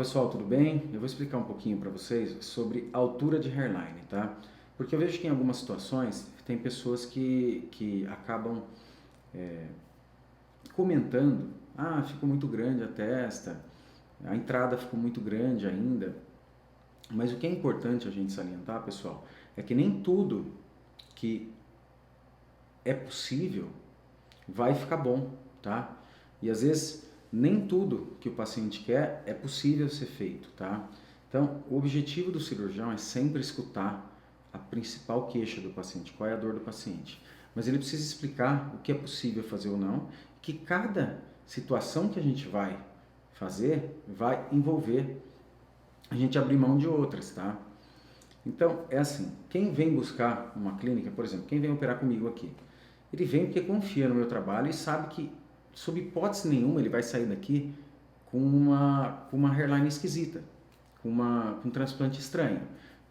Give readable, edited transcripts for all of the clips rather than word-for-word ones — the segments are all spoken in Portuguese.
Pessoal, tudo bem? Eu vou explicar um pouquinho para vocês sobre altura de hairline, tá? Porque eu vejo que em algumas situações tem pessoas que acabam comentando: ah, ficou muito grande a testa, a entrada ficou muito grande ainda. Mas o que é importante a gente salientar, pessoal, é que nem tudo que é possível vai ficar bom, tá? E às vezes nem tudo que o paciente quer é possível ser feito, tá? Então, o objetivo do cirurgião é sempre escutar a principal queixa do paciente, qual é a dor do paciente. Mas ele precisa explicar o que é possível fazer ou não, que cada situação que a gente vai fazer vai envolver a gente abrir mão de outras, tá? Então, é assim, quem vem buscar uma clínica, por exemplo, quem vem operar comigo aqui, ele vem porque confia no meu trabalho e sabe que, sob hipótese nenhuma, ele vai sair daqui com uma hairline esquisita, com um transplante estranho,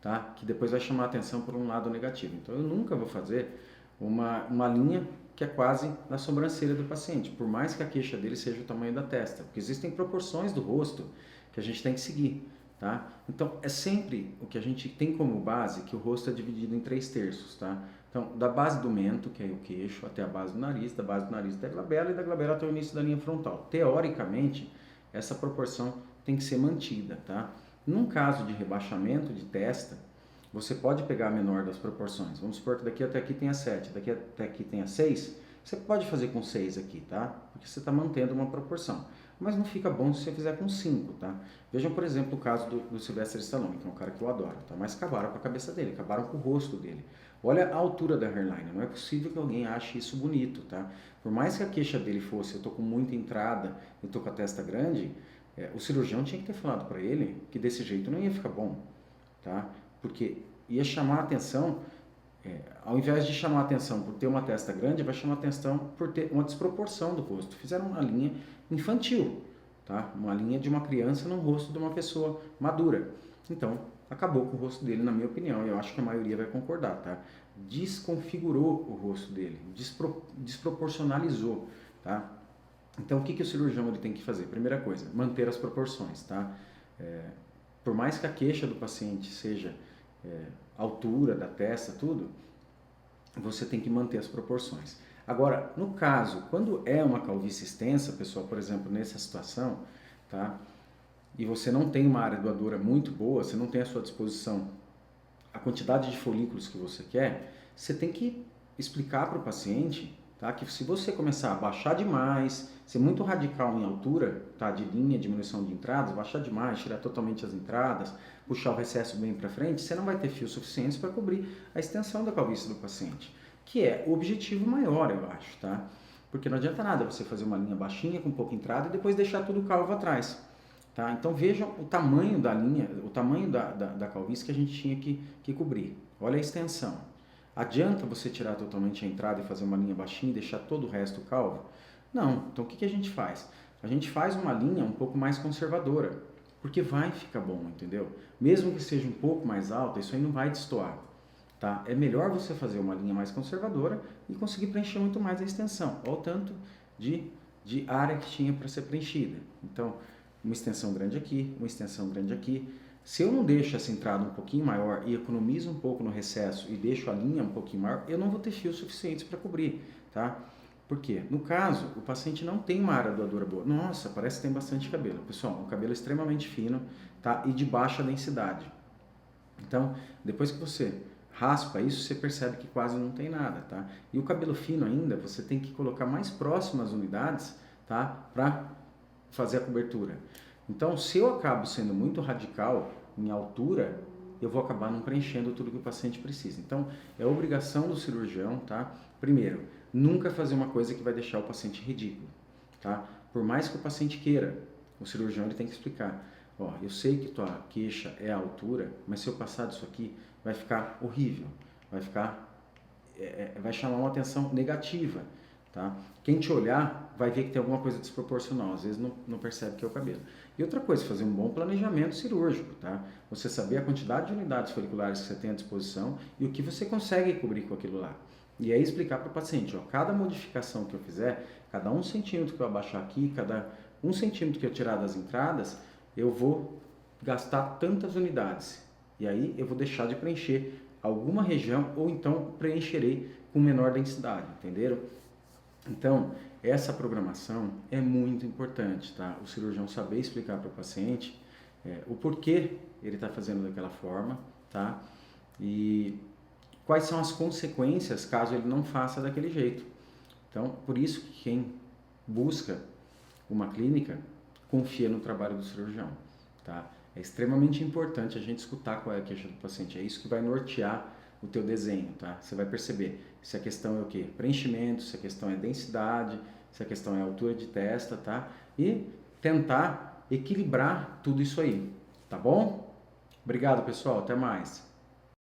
tá? Que depois vai chamar a atenção por um lado negativo. Então, eu nunca vou fazer uma linha que é quase na sobrancelha do paciente, por mais que a queixa dele seja o tamanho da testa, porque existem proporções do rosto que a gente tem que seguir. Tá? Então, é sempre o que a gente tem como base que o rosto é dividido em 3/3, tá? Então, da base do mento, que é o queixo, até a base do nariz, da base do nariz até a glabela e da glabela até o início da linha frontal. Teoricamente, essa proporção tem que ser mantida, tá? Num caso de rebaixamento de testa, você pode pegar a menor das proporções. Vamos supor que daqui até aqui tenha 7, daqui até aqui tenha 6. Você pode fazer com 6 aqui, tá? Porque você está mantendo uma proporção. Mas não fica bom se você fizer com 5, tá? Vejam, por exemplo, o caso do Sylvester Stallone, que é um cara que eu adoro, tá? Mas acabaram com a cabeça dele, acabaram com o rosto dele. Olha a altura da hairline, não é possível que alguém ache isso bonito, tá? Por mais que a queixa dele fosse, eu tô com muita entrada, eu tô com a testa grande, o cirurgião tinha que ter falado para ele que desse jeito não ia ficar bom, tá? Porque ia chamar a atenção, ao invés de chamar a atenção por ter uma testa grande, vai chamar a atenção por ter uma desproporção do rosto. Fizeram uma linha infantil, tá? Uma linha de uma criança no rosto de uma pessoa madura. Então, acabou com o rosto dele, na minha opinião, e eu acho que a maioria vai concordar, tá? Desconfigurou o rosto dele, desproporcionalizou, tá? Então, o que o cirurgião ele tem que fazer? Primeira coisa, manter as proporções, tá? Por mais que a queixa do paciente seja altura da testa, tudo, você tem que manter as proporções. Agora, no caso, quando é uma calvície extensa, pessoal, por exemplo, nessa situação, tá? E você não tem uma área doadora muito boa, você não tem à sua disposição a quantidade de folículos que você quer, você tem que explicar para o paciente, tá? Que se você começar a baixar demais, ser muito radical em altura, tá? De linha, diminuição de entradas, baixar demais, tirar totalmente as entradas, puxar o recesso bem para frente, você não vai ter fios suficientes para cobrir a extensão da calvície do paciente, que é o objetivo maior, eu acho, tá? Porque não adianta nada você fazer uma linha baixinha com pouca entrada e depois deixar tudo calvo atrás. Tá? Então vejam o tamanho da linha, o tamanho da calvície que a gente tinha que cobrir. Olha a extensão. Adianta você tirar totalmente a entrada e fazer uma linha baixinha e deixar todo o resto calvo? Não. Então o que a gente faz? A gente faz uma linha um pouco mais conservadora, porque vai ficar bom, entendeu? Mesmo que seja um pouco mais alta, isso aí não vai destoar. Tá? É melhor você fazer uma linha mais conservadora e conseguir preencher muito mais a extensão. Olha o tanto de área que tinha para ser preenchida. Então, uma extensão grande aqui, uma extensão grande aqui. Se eu não deixo essa entrada um pouquinho maior e economizo um pouco no recesso e deixo a linha um pouquinho maior, eu não vou ter fios suficientes para cobrir, tá? Por quê? No caso, o paciente não tem uma área doadora boa. Nossa, parece que tem bastante cabelo. Pessoal, um cabelo extremamente fino, tá? E de baixa densidade. Então, depois que você raspa isso, você percebe que quase não tem nada, tá? E o cabelo fino ainda, você tem que colocar mais próximo às unidades, tá? Para fazer a cobertura. Então, se eu acabo sendo muito radical em altura, eu vou acabar não preenchendo tudo que o paciente precisa. Então, é obrigação do cirurgião, tá? Primeiro, nunca fazer uma coisa que vai deixar o paciente ridículo, tá? Por mais que o paciente queira, o cirurgião ele tem que explicar. Ó, eu sei que tua queixa é a altura, mas se eu passar disso aqui, vai ficar horrível, vai ficar, vai chamar uma atenção negativa. Tá? Quem te olhar vai ver que tem alguma coisa desproporcional, às vezes não percebe que é o cabelo. E outra coisa, fazer um bom planejamento cirúrgico, tá? Você saber a quantidade de unidades foliculares que você tem à disposição e o que você consegue cobrir com aquilo lá. E aí explicar para o paciente, ó, cada modificação que eu fizer, cada 1 centímetro que eu abaixar aqui, cada 1 centímetro que eu tirar das entradas, eu vou gastar tantas unidades. E aí eu vou deixar de preencher alguma região ou então preencherei com menor densidade, entenderam? Então, essa programação é muito importante, tá? O cirurgião saber explicar para o paciente o porquê ele está fazendo daquela forma, tá? E quais são as consequências caso ele não faça daquele jeito. Então, por isso que quem busca uma clínica confia no trabalho do cirurgião, tá? É extremamente importante a gente escutar qual é a queixa do paciente. É isso que vai nortear o teu desenho, tá? Você vai perceber se a questão é o quê? Preenchimento, se a questão é densidade, se a questão é altura de testa, tá? E tentar equilibrar tudo isso aí, tá bom? Obrigado, pessoal. Até mais.